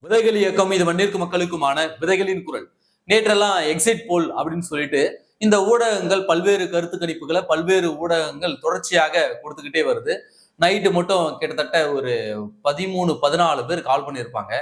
விதைகள் இயக்கம் இது மண்ணிற்கு மக்களுக்குமான விதைகளின் குரல். நேற்றெல்லாம் எக்ஸிட் போல் அப்படின்னு சொல்லிட்டு இந்த ஊடகங்கள் பல்வேறு கருத்து கணிப்புகளை பல்வேறு ஊடகங்கள் தொடர்ச்சியாக கொடுத்துக்கிட்டே வருது. நைட்டு மட்டும் கிட்டத்தட்ட ஒரு 13-14 பேர் கால் பண்ணியிருப்பாங்க.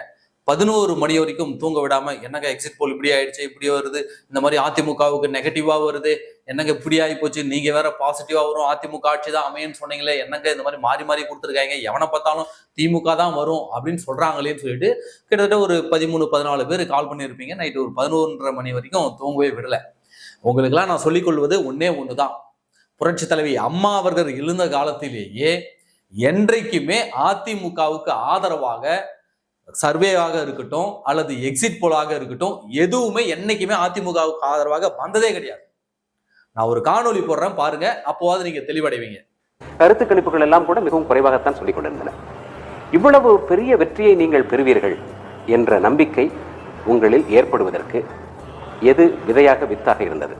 11 மணி வரைக்கும் தூங்க விடாம, என்னங்க எக்ஸிட் போல் இப்படி ஆயிடுச்சு, இப்படி வருது, இந்த மாதிரி அதிமுகவுக்கு நெகட்டிவா வருது, என்னங்க இப்படி ஆகி போச்சு, நீங்க வேற பாசிட்டிவா வரும், அதிமுக ஆட்சி தான் அமையன்னு சொன்னீங்களே, என்னங்க இந்த மாதிரி மாறி மாறி கொடுத்துருக்காங்க, எவனை பார்த்தாலும் திமுக தான் வரும் அப்படின்னு சொல்றாங்களேன்னு சொல்லிட்டு கிட்டத்தட்ட ஒரு 13-14 பேர் கால் பண்ணியிருப்பீங்க. நைட்டு ஒரு 11:30 மணி வரைக்கும் தூங்கவே விடல. உங்களுக்கெல்லாம் நான் சொல்லிக் கொள்வது ஒன்னே ஒண்ணுதான். புரட்சி தலைவி அம்மா அவர்கள் எழுந்த காலத்திலேயே என்றைக்குமே அதிமுகவுக்கு ஆதரவாக சர்வேவாக இருக்கட்டும் அல்லது எக்ஸிட் போலாக இருக்கட்டும் எதுவுமே என்னைக்குமே அதிமுகவுக்கு ஆதரவாக வந்ததே கிடையாது. நான் ஒரு காணொலி போடுறேன் பாருங்க, அப்போவாது நீங்க தெளிவடைவீங்க. கருத்து கணிப்புகள் எல்லாம் கூட மிகவும் குறைவாகத்தான் சொல்லிக் கொண்டிருந்தன. இவ்வளவு பெரிய வெற்றியை நீங்கள் பெறுவீர்கள் என்ற நம்பிக்கை உங்களில் ஏற்படுவதற்கு எது விதையாக வித்தாக இருந்தது?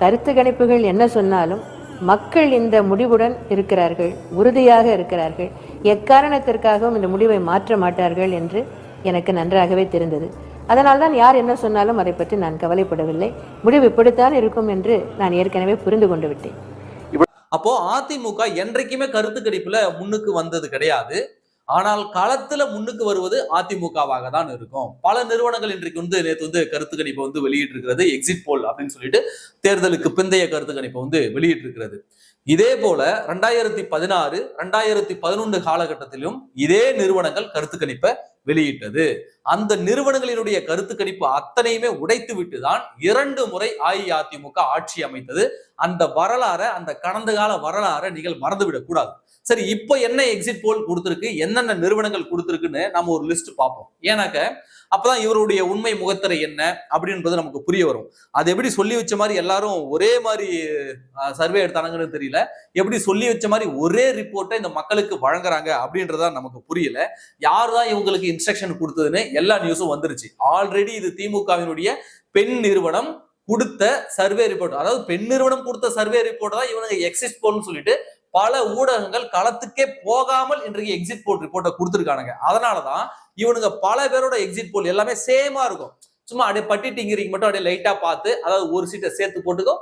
கருத்து கணிப்புகள் என்ன சொன்னாலும் மக்கள் இந்த முடிவுடன் இருக்கிறார்கள், உறுதியாக இருக்கிறார்கள், எக்காரணத்திற்காகவும் இந்த முடிவை மாற்ற மாட்டார்கள் என்று எனக்கு நன்றாகவே தெரிந்தது. அதனால்தான் யார் என்ன சொன்னாலும் அதை பற்றி நான் கவலைப்படவில்லை. முடிவு இப்படித்தான் இருக்கும் என்று நான் ஏற்கனவே புரிந்து கொண்டு விட்டேன். அப்போ அதிமுக என்றைக்குமே கருத்து கணிப்புல முன்னுக்கு வந்தது கிடையாது. ஆனால் களத்துல முன்னுக்கு வருவது அதிமுகவாக தான் இருக்கும். பல நிறுவனங்கள் இன்றைக்கு நேற்று கருத்து கணிப்பை வெளியிட்டு இருக்கிறது. எக்ஸிட் போல் அப்படின்னு சொல்லிட்டு தேர்தலுக்கு பிந்தைய கருத்து கணிப்பை வெளியிட்டு இருக்கிறது. இதே போல 2016, 2011 காலகட்டத்திலும் இதே நிறுவனங்கள் கருத்து கணிப்பை வெளியிட்டது. அந்த நிறுவனங்களினுடைய கருத்து கணிப்பு அத்தனையுமே உடைத்து விட்டுதான் 2 முறை அஇஅதிமுக ஆட்சி அமைத்தது. அந்த வரலாறை, அந்த கடந்த கால வரலாறை நீங்கள் மறந்துவிடக் கூடாது. சரி, இப்போ என்ன எக்ஸிட் போல் கொடுத்திருக்கு, என்னென்ன நிறுவனங்கள் கொடுத்திருக்குன்னு நம்ம ஒரு லிஸ்ட் பார்ப்போம். ஏன்னாக்க அப்பதான் இவருடைய உண்மை முகத்திரை என்ன அப்படின்றது நமக்கு புரிய வரும். அது எப்படி சொல்லி வச்ச மாதிரி எல்லாரும் ஒரே மாதிரி சர்வே எடுத்தானுங்கன்னு தெரியல, எப்படி சொல்லி வச்ச மாதிரி ஒரே ரிப்போர்ட்டை இந்த மக்களுக்கு வழங்குறாங்க அப்படின்றதா நமக்கு புரியல. யார் தான் இவங்களுக்கு இன்ஸ்ட்ரக்ஷன் கொடுத்ததுன்னு எல்லா நியூஸும் வந்துருச்சு. ஆல்ரெடி இது திமுகவினுடைய பெண் நிறுவனம் கொடுத்த சர்வே ரிப்போர்ட், அதாவது பெண் நிறுவனம் கொடுத்த சர்வே ரிப்போர்ட் தான் இவனுங்க எக்ஸிட் போல்னு சொல்லிட்டு பல ஊடகங்கள் களத்துக்கே போகாமல் இன்றைக்கு எக்ஸிட் போல் ரிப்போர்ட்டை கொடுத்துருக்கானுங்க. அதனாலதான் இவனுங்க பல பேரோட எக்ஸிட் போல் எல்லாமே சேமா இருக்கும். சும்மா அப்படியே பட்டிட்டிங்கிறீங்க மட்டும் அப்படியே லைட்டா பார்த்து, அதாவது ஒரு சீட்டை சேர்த்து போட்டுக்கோ,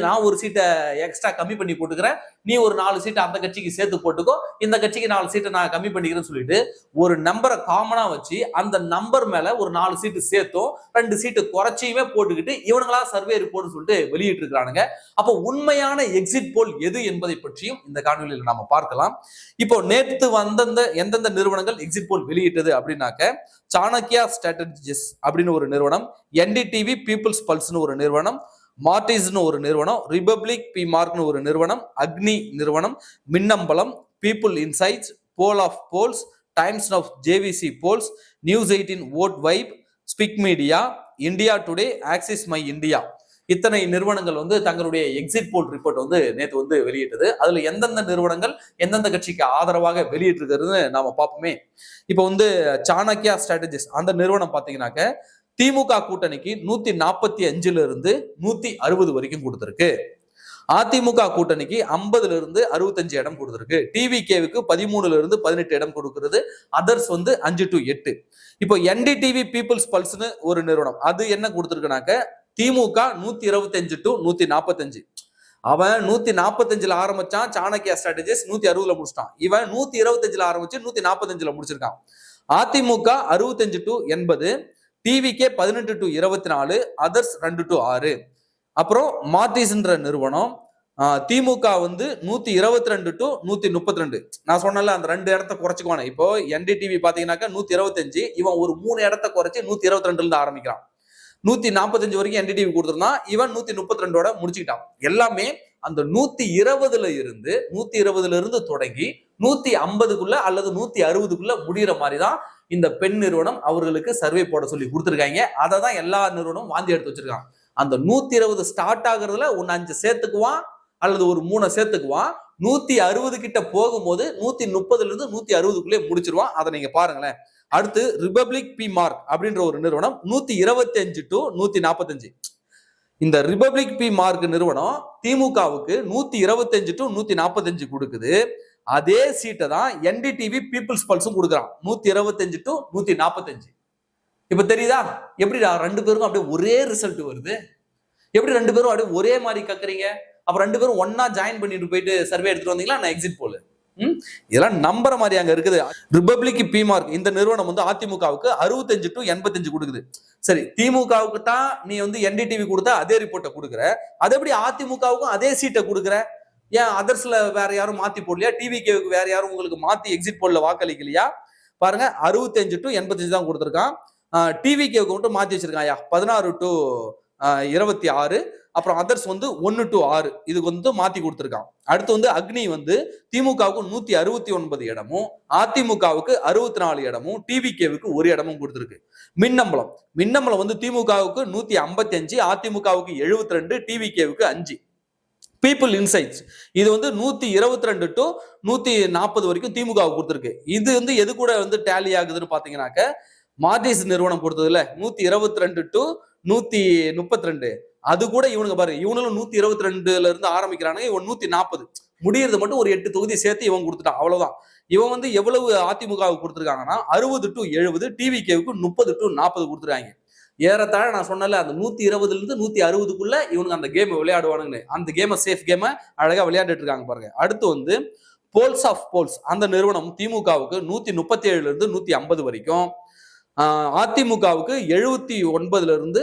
நான் ஒரு சீட்டை எக்ஸ்ட்ரா கம்மி பண்ணி போட்டுக்கிறேன், நீ ஒரு 4 சீட்டை அந்த கட்சிக்கு சேர்த்து போட்டுக்கோ, இந்த கட்சிக்கு 4 சீட்டை நான் கம்மி பண்ணிக்கிறேன்னு சொல்லிட்டு ஒரு நம்பரை காமனா வச்சு அந்த நம்பர் மேல ஒரு 4 சீட்டு சேர்த்தும் 2 சீட்டு குறைச்சியுமே போட்டுக்கிட்டு இவனுங்களா சர்வே ரிப்போர்ட் சொல்லிட்டு வெளியிட்டு இருக்கிறானுங்க. அப்போ உண்மையான எக்ஸிட் போல் எது என்பதை பற்றியும் இந்த காணொலியில் நாம பார்க்கலாம். இப்போ நேற்று எந்தெந்த நிறுவனங்கள் எக்ஸிட் போல் வெளியிட்டது அப்படின்னாக்க, சாணக்கியா ஸ்ட்ராட்டஜிஸ் அப்படின்னு ஒரு நிறுவனம், என்டிடிவி பீப்புள்ஸ் பல்ஸ்னு ஒரு நிறுவனம், மார்டிஸ்னு ஒரு நிறுவனம், ரிபப்ளிக் பி மார்க்னு ஒரு நிறுவனம், அக்னி நிறுவனம், Minnambalam, people insights, poll of polls, times of JVC polls, news 18 vote vibe, spick media, India today, axis my India, இத்தனை நிறுவனங்கள் தங்களுடைய எக்ஸிட் போல் ரிப்போர்ட் நேற்று வெளியிட்டது. அதுல எந்தெந்த நிறுவனங்கள் எந்தெந்த கட்சிக்கு ஆதரவாக வெளியிட்டிருக்கிறது நாம பார்ப்போமே. இப்போ சாணக்கியா ஸ்ட்ராட்டஜிஸ் அந்த நிறுவனம் பாத்தீங்கன்னாக்க திமுக கூட்டணிக்கு 145 இருந்து 160 வரைக்கும் கொடுத்திருக்கு. அதிமுக கூட்டணிக்கு 50 இருந்து 65 இடம் கொடுத்திருக்கு. டிவிகேவுக்கு 13 இருந்து 18 இடம் கொடுக்கிறது. Others 5 to 8. இப்போ என்டிடிவி பீப்புள்ஸ் பல்ஸ்னு ஒரு நிறுவனம், அது என்ன கொடுத்திருக்குனாக்க திமுக 125 to 145. அவன் 145 ஆரம்பிச்சான். சாணக்கியா ஸ்ட்ராட்டஜிஸ் 160 முடிச்சிட்டான். இவன் 125 ஆரம்பிச்சு 145 முடிச்சிருக்கான். AIADMK 65 to 80, TVK 18 to 24, others 2 to 6. அப்புறம் மார்டிஸ்ன்ற நிறுவனம் திமுக 122 to 132. நான் சொன்னல அந்த 2 இடத்த குறைச்சுக்குவானே. இப்போ என்டிடிவி பாத்தீங்கன்னாக்கா 125, இவன் ஒரு 3 இடத்த குறைச்சு 122 இருந்து ஆரம்பிக்கிறான். 145 வரைக்கும் என்டிடிவி கொடுத்திருந்தான், இவன் 132 முடிச்சுக்கிட்டான். எல்லாமே அந்த 120 இருந்து தொடங்கி 150க்குள்ள அல்லது 160க்குள்ள முடிகிற மாதிரி தான் இந்த பெண் நிறுவனம் அவர்களுக்கு சர்வே போட சொல்லி கொடுத்துருக்காங்க. அதை தான் எல்லா நிறுவனமும் வாந்தி எடுத்து வச்சிருக்காங்க. அந்த 120 ஸ்டார்ட் ஆகுறதுல 5 சேர்த்துக்குவான் அல்லது ஒரு 3 சேர்த்துக்குவான். 160 கிட்ட போகும்போது 130 இருந்து 160க்குள்ளே முடிச்சிருவான். அதை நீங்க பாருங்களேன். அடுத்து ரிபப்ளிக் பி மார்க் அப்படின்ற ஒரு நிறுவனம் 125 to 145. இந்த ரிபப்ளிக் பி மார்க் நிறுவனம் திமுகவுக்கு 125 to 145 கொடுக்குது. அதே சீட்டை தான் என்டிடிவி பீப்புள்ஸ் பல்ஸும் கொடுக்குறான் 125 to 145. இப்ப தெரியுதா எப்படிடா ரெண்டு பேருக்கும் அப்படியே ஒரே ரிசல்ட் வருது? எப்படி ரெண்டு பேரும் அப்படியே ஒரே மாதிரி கக்குறீங்க? அப்ப ரெண்டு பேரும் ஒன்னா ஜாயின் பண்ணிட்டு போயிட்டு சர்வே எடுத்துட்டு வந்தீங்களா நான் எக்ஸிட் போல? இதெல்லாம் நம்புற மாதிரி அங்க இருக்குது. ரிபப்ளிக் பிமார்க் இந்த நிறுவனம் வந்து அதிமுகவுக்கு 65 to 85 கொடுக்குது. சரி, திமுகவுக்கு தான் நீ வந்து என்டிடிவி கொடுத்தா அதே ரிப்போர்ட்டை கொடுக்குற, அது எப்படி அதிமுகவுக்கும் அதே சீட்டை கொடுக்குற? ஏன் அதர்ஸ்ல வேற யாரும் மாத்தி போடலையா? டிவிகேவுக்கு வேற யாரும் உங்களுக்கு மாத்தி எக்ஸிட் போல்ல வாக்களிக்கலையா? பாருங்க 65 to 85 தான் கொடுத்துருக்கான். டிவிகேவுக்கு மட்டும் மாத்தி வச்சிருக்கான் 16 to 26. அப்புறம் அதர்ஸ் வந்து 1 to 6 இதுக்கு வந்து மாத்தி கொடுத்துருக்கான். அடுத்து வந்து அக்னி வந்து திமுகவுக்கு 169 இடமும் அதிமுகவுக்கு 64 இடமும் டிவிகேவுக்கு 1 இடமும் கொடுத்துருக்கு. மின்னம்பலம் வந்து திமுகவுக்கு 155, அதிமுகவுக்கு 72, டிவிகேவுக்கு 5. பீப்புள் இன்சைட்ஸ் இது வந்து 122 to 140 வரைக்கும் திமுகவுக்கு கொடுத்துருக்கு. இது வந்து எது கூட வந்து டேலி ஆகுதுன்னு பாத்தீங்கன்னாக்க மார்டிஸ் நிறுவனம் கொடுத்ததுல 122 to 132 அது கூட இவனுங்க பாரு, இவனும் 122ல இருந்து ஆரம்பிக்கிறானுங்க, இவன் 140 முடியறது மட்டும் ஒரு 8 தொகுதி சேர்த்து இவன் கொடுத்துட்டான். அவ்வளவுதான். இவன் வந்து எவ்வளவு அதிமுகவுக்கு கொடுத்துருக்காங்கன்னா 60 to 70, டிவிகேவுக்கு 30 to 40 கொடுத்துருக்காங்க. ஏறத்தாழ நான் சொன்னல அந்த 120ல இருந்து 160க்குள்ள இவனுக்கு அந்த கேம் விளையாடுவானுங்க. அந்த கேமை சேஃப் கேமை அழகா விளையாடிட்டு இருக்காங்க பாருங்க. அடுத்து வந்து போல்ஸ் ஆஃப் போல்ஸ் அந்த நிறுவனம் திமுகவுக்கு 137ல இருந்து 150 வரைக்கும், அதிமுகவுக்கு 79ல இருந்து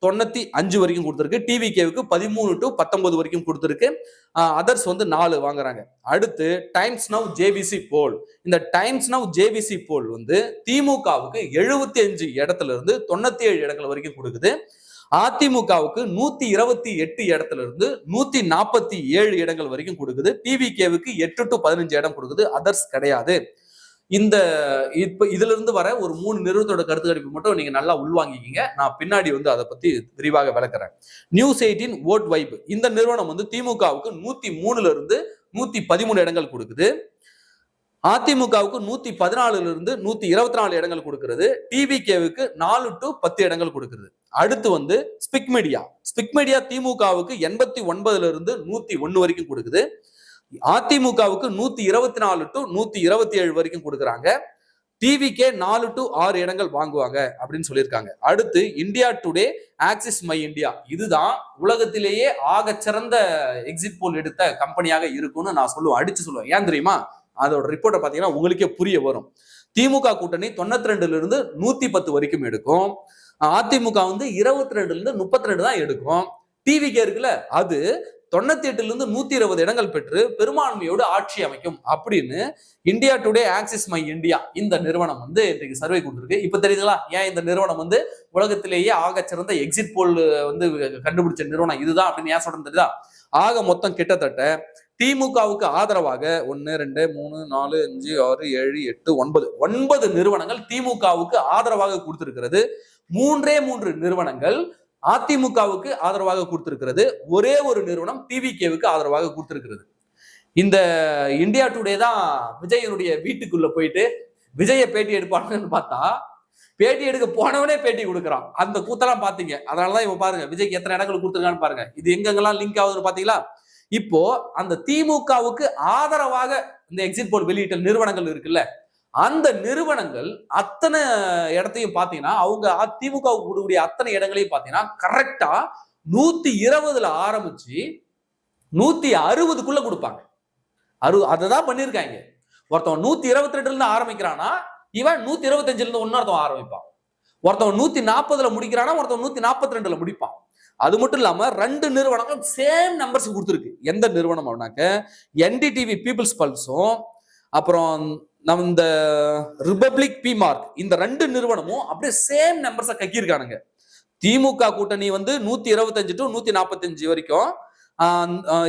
95 வரைக்கும் கொடுத்துருக்கு, டிவிகேவுக்கு 13 to 19 வரைக்கும் கொடுத்துருக்கு, அதர்ஸ் வந்து 4 வாங்குறாங்க. அடுத்து டைம்ஸ் நவ் ஜேபிசி போல். இந்த டைம்ஸ் நவ் ஜேபிசி போல் வந்து திமுகவுக்கு 75 இடத்துல இருந்து 97 இடங்கள் வரைக்கும் கொடுக்குது, அதிமுகவுக்கு 128 இடத்துல இருந்து 147 இடங்கள் வரைக்கும் கொடுக்குது, டிவிகேவுக்கு 8 to 15 இடம் கொடுக்குது, அதர்ஸ் கிடையாது. இந்த இப்ப இதுல இருந்து வர ஒரு 3 நிறுவனத்தோட கருத்து கணிப்பு மட்டும் நீங்க நல்லா உள்வாங்கிக்கிங்க. நான் பின்னாடி வந்து அதை பத்தி விரிவாக விளக்குறேன். நியூஸ் 18 வோட் வைப் இந்த நிறுவனம் வந்து திமுகவுக்கு 103ல இருந்து 113 இடங்கள் கொடுக்குது, அதிமுகவுக்கு 114ல இருந்து 124 இடங்கள் கொடுக்கிறது, டிவிகேவுக்கு 4 to 10 இடங்கள் கொடுக்கிறது. அடுத்து வந்து ஸ்பிக் மீடியா திமுகவுக்கு 89ல இருந்து 101 வரைக்கும் கொடுக்குது, அதிமுகவுக்கு 124 to 127 வரைக்கும் கொடுக்குறாங்க, டிவிகே 4 to 6 இடங்கள் வாங்குவாங்க அப்படின்னு சொல்லியிருக்காங்க. அடுத்து India today axis my India இதுதான் உலகத்திலேயே ஆக சிறந்த எக்ஸிட் போல் எடுத்த கம்பெனியாக இருக்கும்னு நான் அடிச்சு சொல்லுவேன். ஏன் தெரியுமா? அதோட ரிப்போர்ட்டை பார்த்தீங்கன்னா உங்களுக்கே புரிய வரும். திமுக கூட்டணி 92ல இருந்து 110 வரைக்கும் எடுக்கும், அதிமுக வந்து 22ல இருந்து 32 தான் எடுக்கும், டிவிகே இருக்குல்ல அது 98ல இருந்து 120 இடங்கள் பெற்று பெரும்பான்மையோடு ஆட்சி அமைக்கும் அப்படின்னு India today axis my India இந்த நிறுவனம் வந்து இன்றைக்கு சர்வே கொடுத்துருக்கு. இப்ப தெரியுதுங்களா ஏன் இந்த நிறுவனம் வந்து உலகத்திலேயே ஆக சிறந்த எக்ஸிட் போல் வந்து கண்டுபிடிச்ச நிறுவனம் இதுதான் அப்படின்னு ஏன் சொல்றது தெரியுதா? ஆக மொத்தம் கிட்டத்தட்ட திமுகவுக்கு ஆதரவாக 1 2 3 4 5 6 7 8 9 நிறுவனங்கள் திமுகவுக்கு ஆதரவாக கொடுத்திருக்கிறது. 3 நிறுவனங்கள் அதிமுகவுக்கு ஆதரவாக கொடுத்திருக்கிறது, ஒரே ஒரு நிறுவனம் டிவிகேவுக்கு ஆதரவாக கொடுத்திருக்கிறது. இந்த இந்தியா டுடே தான் விஜயனுடைய வீட்டுக்குள்ள போயிட்டு விஜய பேட்டி எடுப்பானுன்னு பார்த்தா பேட்டி எடுக்க போனவனே பேட்டி கொடுக்குறான். அந்த கூத்தெல்லாம் பாத்தீங்க. அதனாலதான் இவன் பாருங்க விஜய்க்கு எத்தனை இடங்கள் கொடுத்துருக்கான்னு பாருங்க. இது எங்கெங்கெல்லாம் லிங்க் ஆகுதுன்னு பாத்தீங்களா? இப்போ அந்த திமுகவுக்கு ஆதரவாக இந்த எக்ஸிட் போல் வெளியிட்ட நிறுவனங்கள் இருக்குல்ல, அந்த நிறுவனங்கள் அத்தனை இடத்தையும் பாத்தீங்கன்னா அவங்க அதிமுகவுக்கு கொடுக்கக்கூடிய அத்தனை இடங்களையும் பாத்தீங்கன்னா கரெக்டா 120ல ஆரம்பிச்சு 160க்குள்ள கொடுப்பாங்க. அததான் பண்ணிருக்காங்க. ஒருத்தவன் 122ல இருந்து ஆரம்பிக்கிறானா இவன் 125ல இருந்து ஒன்னொருத்தவன் ஆரம்பிப்பான். ஒருத்தவன் 140ல முடிக்கிறானா ஒருத்தவன் 142ல முடிப்பான். அது மட்டும் இல்லாம 2 நிறுவனங்களும் சேம் நம்பர்ஸ் கொடுத்துருக்கு. எந்த நிறுவனம் அப்படின்னாக்க என்டிடிவி பீப்புள்ஸ் பல்ஸும் அப்புறம் நம்ம இந்த ரிபப்ளிக் பிமார்க் இந்த 2 நிறுவனமும் அப்படியே சேம் நம்பர்ஸை கக்கியிருக்கானுங்க. திமுக கூட்டணி வந்து 125 to 145 வரைக்கும்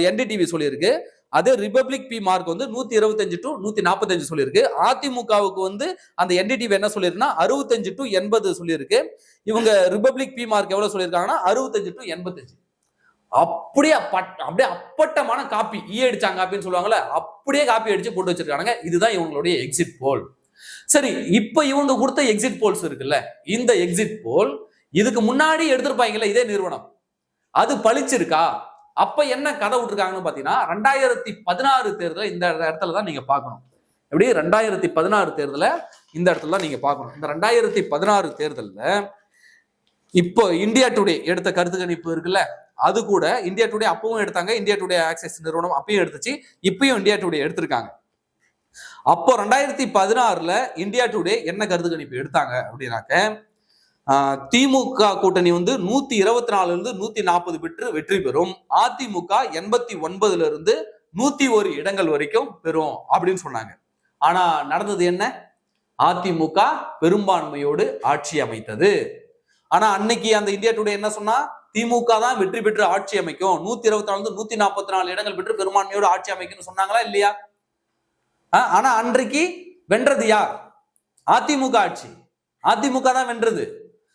என்டிடிவி சொல்லியிருக்கு. அதே ரிபப்ளிக் பிமார்க் வந்து 125 to 145 சொல்லியிருக்கு. அதிமுகவுக்கு வந்து அந்த என்டிடிவி என்ன சொல்லியிருக்குன்னா 65 to 80 சொல்லியிருக்கு. இவங்க ரிபப்ளிக் பிமார்க் எவ்வளவு சொல்லியிருக்காங்கன்னா 65 to 85. அப்படியே அப்பட்டமான காப்பி அடிச்சாங்க அப்படின்னு சொல்லுவாங்கல்ல, அப்படியே காப்பி அடிச்சு போட்டு வச்சிருக்காங்க. இதுதான் இவங்களுடைய எக்ஸிட் போல். சரி, இப்ப இவங்க கொடுத்த எக்ஸிட் போல்ஸ் இருக்குல்ல, இந்த எக்ஸிட் போல் இதுக்கு முன்னாடி எடுத்திருப்பாங்கல்ல இதே நிறுவனம், அது பளிச்சிருக்கா அப்ப என்ன கதை விட்டுருக்காங்கன்னு பாத்தீங்கன்னா 2016 தேர்தல இந்த இடத்துல தான் நீங்க பார்க்கணும். எப்படி 2016 தேர்தல இந்த இடத்துல தான் நீங்க பார்க்கணும். இந்த 2016 தேர்தல்ல இப்போ இந்தியா டுடே எடுத்த கருத்து கணிப்பு இருக்குல்ல, அது கூட இந்தியா டுடே அப்பவும் எடுத்தாங்க, இந்தியா டுடே ஆக்சஸ் நிறுவனம் அப்பயும் எடுத்துச்சு, இப்பயும் இந்தியா டுடே எடுத்திருக்காங்க. அப்போ 2016 இந்தியா டுடே என்ன கருத்து கணிப்பு எடுத்தாங்க அப்படின்னாக்க, திமுக கூட்டணி வந்து 124 இருந்து 140 பெற்று வெற்றி பெறும், அதிமுக 89 இருந்து 101 இடங்கள் வரைக்கும் பெறும் அப்படின்னு சொன்னாங்க. ஆனா நடந்தது என்ன? அதிமுக பெரும்பான்மையோடு ஆட்சி அமைத்தது. ஆனா அன்னைக்கு அந்த இந்தியா டுடே என்ன சொன்னா, திமுக தான் வெற்றி பெற்று ஆட்சி அமைக்கும், 124 144 இடங்கள் பெற்று பெரும்பான்மையோடு ஆட்சி அமைக்கும்னு சொன்னாங்களா இல்லையா? ஆனா அன்றைக்கு வென்றது யார்? அதிமுக ஆட்சி. அதிமுக தான் வென்றது.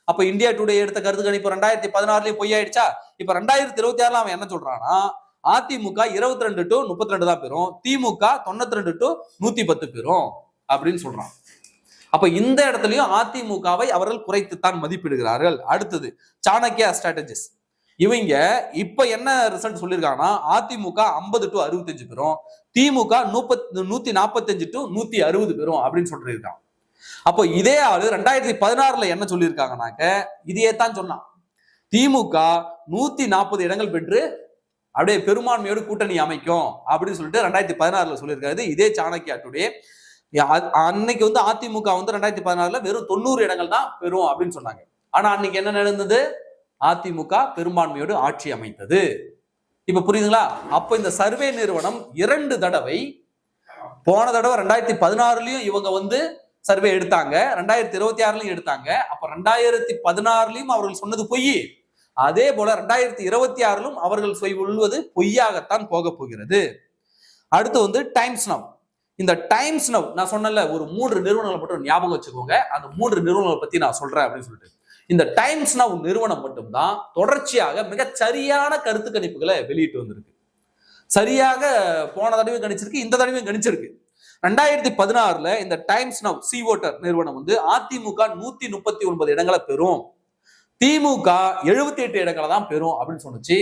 அப்ப இந்தியா டுடே எடுத்த கருத்து கணிப்பு 2016 பொய்யாயிடுச்சா? இப்ப 2026 அவன் என்ன சொல்றான்னா, அதிமுக 22 to 32 தான் பெறும், திமுக 92 to 110 பெறும் அப்படின்னு சொல்றான். அப்ப இந்த இடத்துலயும் அதிமுகவை அவர்கள் குறைத்துத்தான் மதிப்பிடுகிறார்கள். அடுத்தது சாணக்கியா ஸ்ட்ராட்டஜிஸ். இவங்க இப்ப என்ன ரிசல்ட் சொல்லியிருக்காங்கன்னா, அதிமுக 50 to 65 பெறும், திமுக 145 to 160 பெறும் அப்படின்னு சொல்லியிருக்கான். அப்போ இதே ஆளு 2016 என்ன சொல்லியிருக்காங்கனாக்க, இதையே தான் சொன்னான். திமுக 140 இடங்கள் பெற்று அப்படியே பெரும்பான்மையோடு கூட்டணி அமைக்கும் அப்படின்னு சொல்லிட்டு 2016 சொல்லியிருக்காரு. இதே சாணக்கியா டுடே அன்னைக்கு வந்து அதிமுக வந்து 2016 வெறும் 90 இடங்கள் தான் பெறும் அப்படின்னு சொன்னாங்க. ஆனா அன்னைக்கு என்ன நடந்தது? அதிமுக பெரும்பான்மையோடு ஆட்சி அமைத்தது. இப்ப புரியுதுங்களா? அப்ப இந்த சர்வே நிறுவனம் 2 தடவை, போன தடவை 2016 இவங்க வந்து சர்வே எடுத்தாங்க, 2026 எடுத்தாங்க. அப்ப 2016 அவர்கள் சொன்னது பொய். அதே போல 2026 அவர்கள் சொல்வது பொய்யாகத்தான் போக போகிறது. அடுத்து வந்து டைம்ஸ் நவ். இந்த டைம்ஸ் நவ் நான் சொன்னல, ஒரு 3 நிறுவனங்களை மட்டும் ஞாபகம் வச்சுக்கோங்க. அந்த 3 நிறுவனங்களை பத்தி நான் சொல்றேன் அப்படின்னு சொல்லிட்டு, இந்த டைம்ஸ் நவ் நிறுவனம் மட்டும்தான் தொடர்ச்சியாக மிக சரியான கருத்து கணிப்புகளை வெளியிட்டு வந்திருக்கு. சரியாக போன தடவையும் கணிச்சிருக்கு, இந்த தடவையும் கணிச்சிருக்கு. 2016 இந்த டைம்ஸ் நவ் சி ஓட்டர் நிறுவனம் வந்து அதிமுக 139 இடங்களை பெறும், திமுக 78 இடங்களை தான் பெறும் அப்படின்னு சொன்னுச்சு.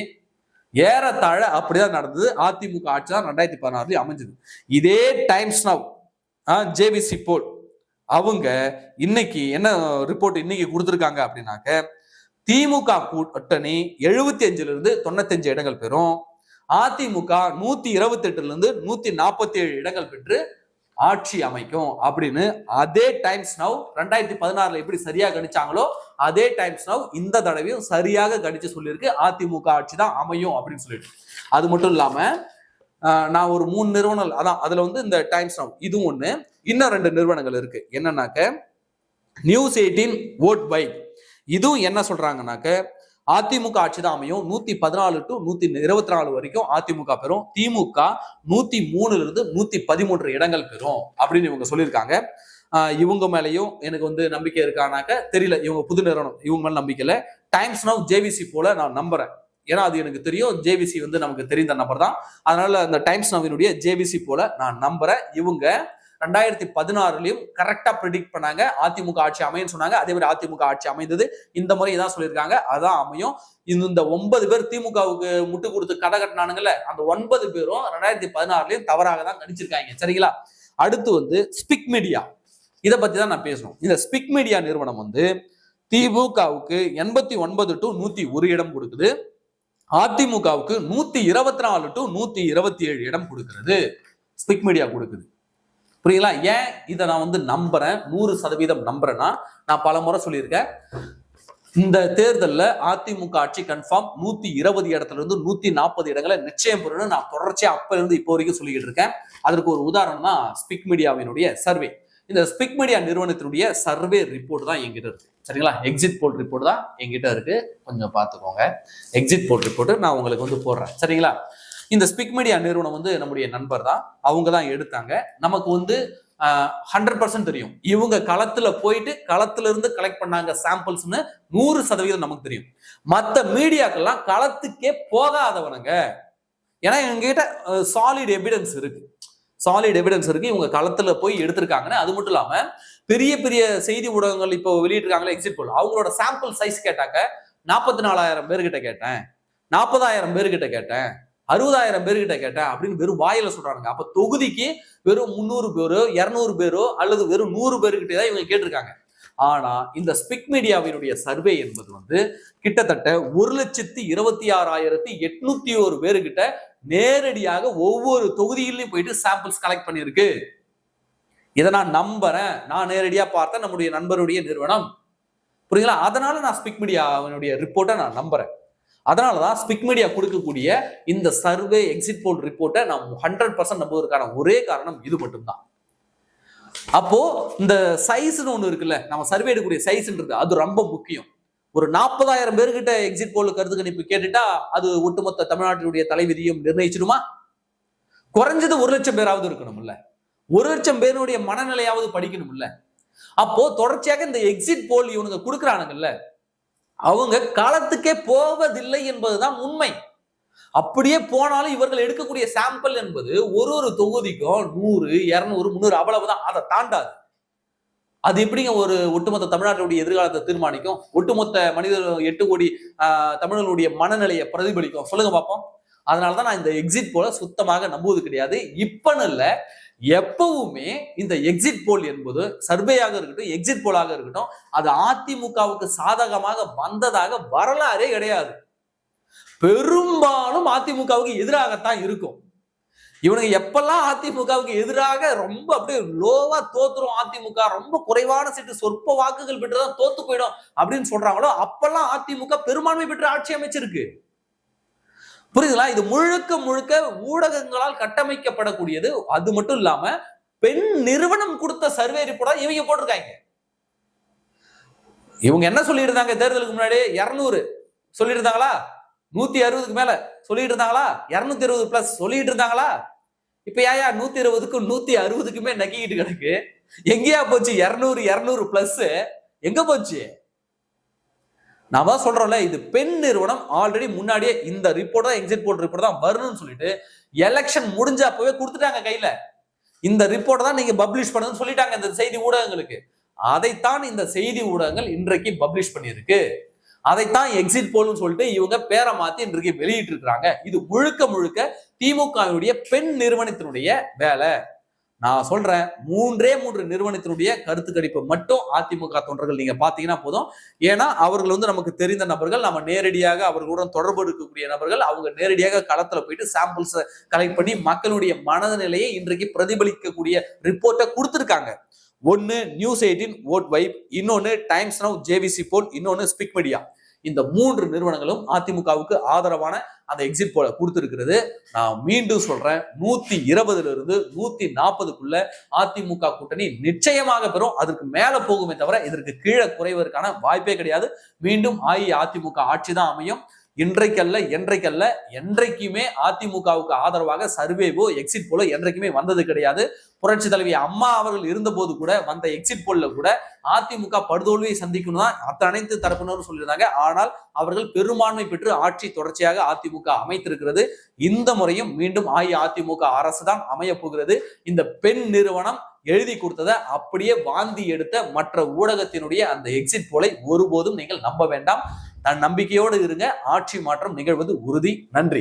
ஏறத்தாழ அப்படிதான் நடந்தது. அதிமுக ஆட்சி தான் 2016 அமைஞ்சது. இதே டைம்ஸ் நவ் ஜேவிசி போல் அவங்க இன்னைக்கு என்ன ரிப்போர்ட் இன்னைக்கு கொடுத்திருக்காங்க அப்படின்னாக்க, திமுக கூட்டணி 75 இருந்து 95 இடங்கள் பெறும், அதிமுக 128 இருந்து 147 இடங்கள் பெற்று ஆட்சி அமைக்கும் அப்படின்னு அதே டைம்ஸ் நவ் 2016 எப்படி சரியா கணிச்சாங்களோ அதே டைம்ஸ் நவ் இந்த தடவையும் சரியாக கணிச்சு சொல்லியிருக்கு, அதிமுக ஆட்சி தான் அமையும் அப்படின்னு சொல்லிட்டு. அது மட்டும் இல்லாம நான் ஒரு 3 நிறுவனங்கள், அதான் அதுல வந்து இந்த டைம்ஸ் நவ் இதுவும் ஒண்ணு, இன்னும் 2 நிறுவனங்கள் இருக்கு. என்னன்னாக்க நியூஸ் 18 வோட் பை, இதுவும் என்ன சொல்றாங்கன்னாக்க, அதிமுக ஆட்சி தான் அமையும், 114 to 124 வரைக்கும் அதிமுக பெறும், திமுக 103 இருந்து 113 இடங்கள் பெறும் அப்படின்னு இவங்க சொல்லியிருக்காங்க. இவங்க மேலேயும் எனக்கு வந்து நம்பிக்கை இருக்கானாக்க தெரியல, இவங்க புது நிறுவனம், இவங்க மேல நம்பிக்கை இல்லை. டைம்ஸ் நவ் ஜேவிசி போல நான் நம்புறேன், ஏன்னா அது எனக்கு தெரியும், ஜேவிசி வந்து நமக்கு தெரிந்த நம்பர் தான். அதனால அந்த டைம்ஸ் நவினுடைய ஜேவிசி போல நான் நம்புறேன். இவங்க 2016 கரெக்டா ப்ரெடிக்ட் பண்ணாங்க, அதிமுக ஆட்சி அமையும் சொன்னாங்க. அதே மாதிரி அதிமுக ஆட்சி அமைந்தது. இந்த முறை தான் சொல்லியிருக்காங்க, அதான் அமையும். இந்த 9 பேர் திமுகவுக்கு முட்டு கொடுத்து கதை கட்டினானுங்கல்ல, அந்த 9 பேரும் 2016 தவறாக தான் கணிச்சிருக்காங்க. சரிங்களா? அடுத்து வந்து ஸ்பிக் மீடியா, இதை பத்தி தான் நான் பேசணும். இந்த ஸ்பிக் மீடியா நிறுவனம் வந்து திமுகவுக்கு 89 to 101 இடம் கொடுக்குது, அதிமுகவுக்கு 124 to 127 இடம் கொடுக்கிறது ஸ்பிக் மீடியா கொடுக்குது. புரியுங்களா? ஏன் இதை நான் வந்து நம்புறேன், 100% நம்புறேன்னா, நான் பல முறை சொல்லியிருக்கேன், இந்த தேர்தலில் அதிமுக ஆட்சி கன்ஃபார்ம் 120 இடத்துல இருந்து 140 இடங்களை நிச்சயம் பெறணும். நான் தொடர்ச்சியா அப்ப இருந்து இப்போ வரைக்கும் சொல்லிக்கிட்டு இருக்கேன். அதற்கு ஒரு உதாரணம் தான் ஸ்பிக் மீடியாவினுடைய சர்வே. இந்த ஸ்பிக் மீடியா நிறுவனத்தினுடைய சர்வே ரிப்போர்ட் தான் எங்கிட்ட இருக்கு. சரிங்களா? எக்ஸிட் போல் ரிப்போர்ட் தான் எங்கிட்ட இருக்கு, கொஞ்சம் பார்த்துக்கோங்க. எக்ஸிட் போல் ரிப்போர்ட் நான் உங்களுக்கு வந்து போடுறேன். சரிங்களா? இந்த ஸ்பிக் மீடியா நிறுவனம் வந்து நம்முடைய நண்பர் தான், அவங்க தான் எடுத்தாங்க. நமக்கு வந்து 100% தெரியும், இவங்க களத்துல போயிட்டு களத்துல இருந்து கலெக்ட் பண்ணாங்க சாம்பிள்ஸ்னு 100% நமக்கு தெரியும். மற்ற மீடியாக்கெல்லாம் களத்துக்கே போகாதவனுங்க, ஏன்னா எங்ககிட்ட சாலிட் எவிடன்ஸ் இருக்கு, இவங்க களத்துல போய் எடுத்திருக்காங்கன்னு. அது மட்டும் இல்லாம பெரிய பெரிய செய்தி ஊடகங்கள் இப்போ வெளியிட்டிருக்காங்களே எக்ஸிட் போல், அவங்களோட சாம்பிள் சைஸ் கேட்டாக்க 44,000 பேர்கிட்ட கேட்டேன், 40,000 பேர்கிட்ட கேட்டேன், 60,000 பேர்கிட்ட கேட்டேன் அப்படின்னு வெறும் வாயில சொல்றாங்க. அப்ப தொகுதிக்கு வெறும் 300 பேரோ 200 பேரோ அல்லது வெறும் 100 பேர்கிட்ட தான் இவங்க கேட்டிருக்காங்க. ஆனா இந்த ஸ்பிக் மீடியாவினுடைய சர்வே என்பது வந்து கிட்டத்தட்ட 1,26,801 பேருகிட்ட நேரடியாக ஒவ்வொரு தொகுதியிலையும் போயிட்டு சாம்பிள்ஸ் கலெக்ட் பண்ணிருக்கு. இதை நான் நம்புறேன், நான் நேரடியா பார்த்தேன், நம்முடைய நண்பருடைய நிறுவனம், புரியுங்களா? அதனால நான் ஸ்பிக் மீடியாவினுடைய ரிப்போர்ட்டை நான் நம்புறேன். அதனாலதான் ஸ்பிக் மீடியா கொடுக்கக்கூடிய இந்த சர்வே எக்ஸிட் போல் ரிப்போர்ட்டை நான் 100% நம்புவதற்கான ஒரே காரணம் இது மட்டும்தான். அப்போ இந்த சைஸ்ன்னு ஒண்ணு இருக்குல்ல, நம்ம சர்வே எடுக்கக்கூடிய சைஸ்ன்றது அது ரொம்ப முக்கியம். ஒரு 40,000 பேர்கிட்ட எக்ஸிட் போல் கருத்து கணிப்பு கேட்டுட்டா அது ஒட்டுமொத்த தமிழ்நாட்டினுடைய தலைவிதியும் நிர்ணயிச்சிடுமா? குறைஞ்சது 1,00,000 பேராவது இருக்கணும்ல, 1,00,000 பேருடைய மனநிலையாவது படிக்கணும்ல. அப்போ தொடர்ச்சியாக இந்த எக்ஸிட் போல் இவனுங்க கொடுக்குறானுங்கல்ல, அவங்க காலத்துக்கே போவதில்லை என்பதுதான் உண்மை. அப்படியே போனாலும் இவர்கள் எடுக்கக்கூடிய சாம்பிள் என்பது ஒரு தொகுதிக்கும் 100, 200, 300 அவ்வளவுதான், அதை தாண்டாது. அது எப்படிங்க ஒரு ஒட்டுமொத்த தமிழ்நாட்டுடைய எதிர்காலத்தை தீர்மானிக்கும்? ஒட்டுமொத்த மனிதர் 8 கோடி தமிழர்களுடைய மனநிலையை பிரதிபலிக்கும்? சொல்லுங்க பார்ப்போம். அதனாலதான் நான் இந்த எக்ஸிட் போல சுத்தமாக நம்புவது கிடையாது. இப்பன்னு இல்ல, எப்பவுமே இந்த எக்ஸிட் போல் என்பது சர்வேயாக இருக்கட்டும், எக்ஸிட் போலாக இருக்கட்டும், அது அதிமுகவுக்கு சாதகமாக வந்ததாக வரலாறே கிடையாது. பெரும்பாலும் அதிமுகவுக்கு எதிராகத்தான் இருக்கும். இவனுங்க எப்பெல்லாம் அதிமுகவுக்கு எதிராக ரொம்ப அப்படியே லோவா தோத்துரும், அதிமுக ரொம்ப குறைவான சீட்டு சொற்ப வாக்குகள் பெற்றுதான் தோத்து போயிடும் அப்படின்னு சொல்றாங்களோ, அப்பெல்லாம் அதிமுக பெரும்பான்மை பெற்று ஆட்சி அமைச்சிருக்கு. புரியுதுங்களா? இது முழுக்க முழுக்க ஊடகங்களால் கட்டமைக்கப்படக்கூடியது. அது மட்டும் இல்லாம பெண் நிறுவனம் கொடுத்த சர்வே ரிப்போர்ட் இவங்க போட்டிருக்காங்க. இவங்க என்ன சொல்லியிருந்தாங்க தேர்தலுக்கு முன்னாடி? 200 சொல்லிட்டு இருந்தாங்களா? 160க்கு மேல சொல்லிட்டு இருந்தாங்களா? 260 பிளஸ் சொல்லிட்டு இருந்தாங்களா? இப்ப ஏயா 120க்கும் 160க்குமே நக்கிக்கிட்டு கிடக்கு? எங்கேயா போச்சு 200 பிளஸ்? எங்க போச்சு? நாம சொல்றோம்ல, இது பெண் நிறுவனம் ஆல்ரெடி முன்னாடியே இந்த ரிப்போர்ட் தான், எக்ஸிட் போல் ரிப்போர்ட் தான் வரணும்னு சொல்லிட்டு எலெக்ஷன் முடிஞ்ச அப்பவே கொடுத்துட்டாங்க கையில. இந்த ரிப்போர்ட் தான் நீங்க பப்ளிஷ் பண்ணுன்னு சொல்லிட்டாங்க இந்த செய்தி ஊடகங்களுக்கு. அதைத்தான் இந்த செய்தி ஊடகங்கள் இன்றைக்கு பப்ளிஷ் பண்ணியிருக்கு. அதைத்தான் எக்ஸிட் போல்னு சொல்லிட்டு இவங்க பேரை மாத்தி இன்றைக்கு வெளியிட்டு இருக்காங்க. இது முழுக்க முழுக்க திமுகவுடைய பெண் நிறுவனத்தினுடைய வேலை. நான் சொல்றேன், 3 நிறுவனத்தினுடைய கருத்து கணிப்பு மட்டும் அதிமுக தொண்டர்கள் நீங்க பாத்தீங்கன்னா போதும். ஏன்னா அவர்கள் வந்து நமக்கு தெரிந்த நபர்கள், நம்ம நேரடியாக அவர்களுடன் தொடர்பு இருக்கக்கூடிய நபர்கள், அவங்க நேரடியாக களத்துல போயிட்டு சாம்பிள்ஸ் கலெக்ட் பண்ணி மக்களுடைய மனநிலையை இன்றைக்கு பிரதிபலிக்கக்கூடிய ரிப்போர்ட்டை கொடுத்திருக்காங்க. ஒன்னு நியூஸ் 18 ஓட் வைப், இன்னொன்னு டைம்ஸ் நவ் ஜேவிசி போல், இன்னொன்னு ஸ்பிக் மீடியா. இந்த 3 நிறுவனங்களும் அதிமுகவுக்கு ஆதரவான அந்த எக்ஸிட் போல கொடுத்திருக்கிறது. நான் மீண்டும் சொல்றேன், 120 இருந்து 140க்குள்ள அதிமுக கூட்டணி நிச்சயமாக பெறும். அதற்கு மேல போகுமே தவிர இதற்கு கீழே குறைவதற்கான வாய்ப்பே கிடையாது. மீண்டும் அஇஅதிமுக ஆட்சி தான் அமையும். இன்றைக்கல்ல, என்றைக்கல்ல, என்றைக்குமே அதிமுகவுக்கு ஆதரவாக சர்வேவோ எக்ஸிட் போலோ என்றைக்குமே வந்தது கிடையாது. புரட்சி தலைவி அம்மா அவர்கள் இருந்த போது கூட வந்த எக்ஸிட் போல்ல கூட அதிமுக படுதோல்வியை சந்திக்கணும் தான் அனைத்து தரப்பினரும் சொல்லியிருந்தாங்க. ஆனால் அவர்கள் பெரும்பான்மை பெற்று ஆட்சி தொடர்ச்சியாக அதிமுக அமைத்திருக்கிறது. இந்த முறையும் மீண்டும் அஇஅதிமுக அரசு தான் அமைய போகிறது. இந்த பெண் நிறுவனம் எழுதி கொடுத்ததை அப்படியே வாந்தி எடுத்த மற்ற ஊடகத்தினுடைய அந்த எக்ஸிட் போலை ஒருபோதும் நீங்கள் நம்ப வேண்டாம். நம்பிக்கையோடு இருங்க. ஆட்சி மாற்றம் நிகழ்வது உறுதி. நன்றி.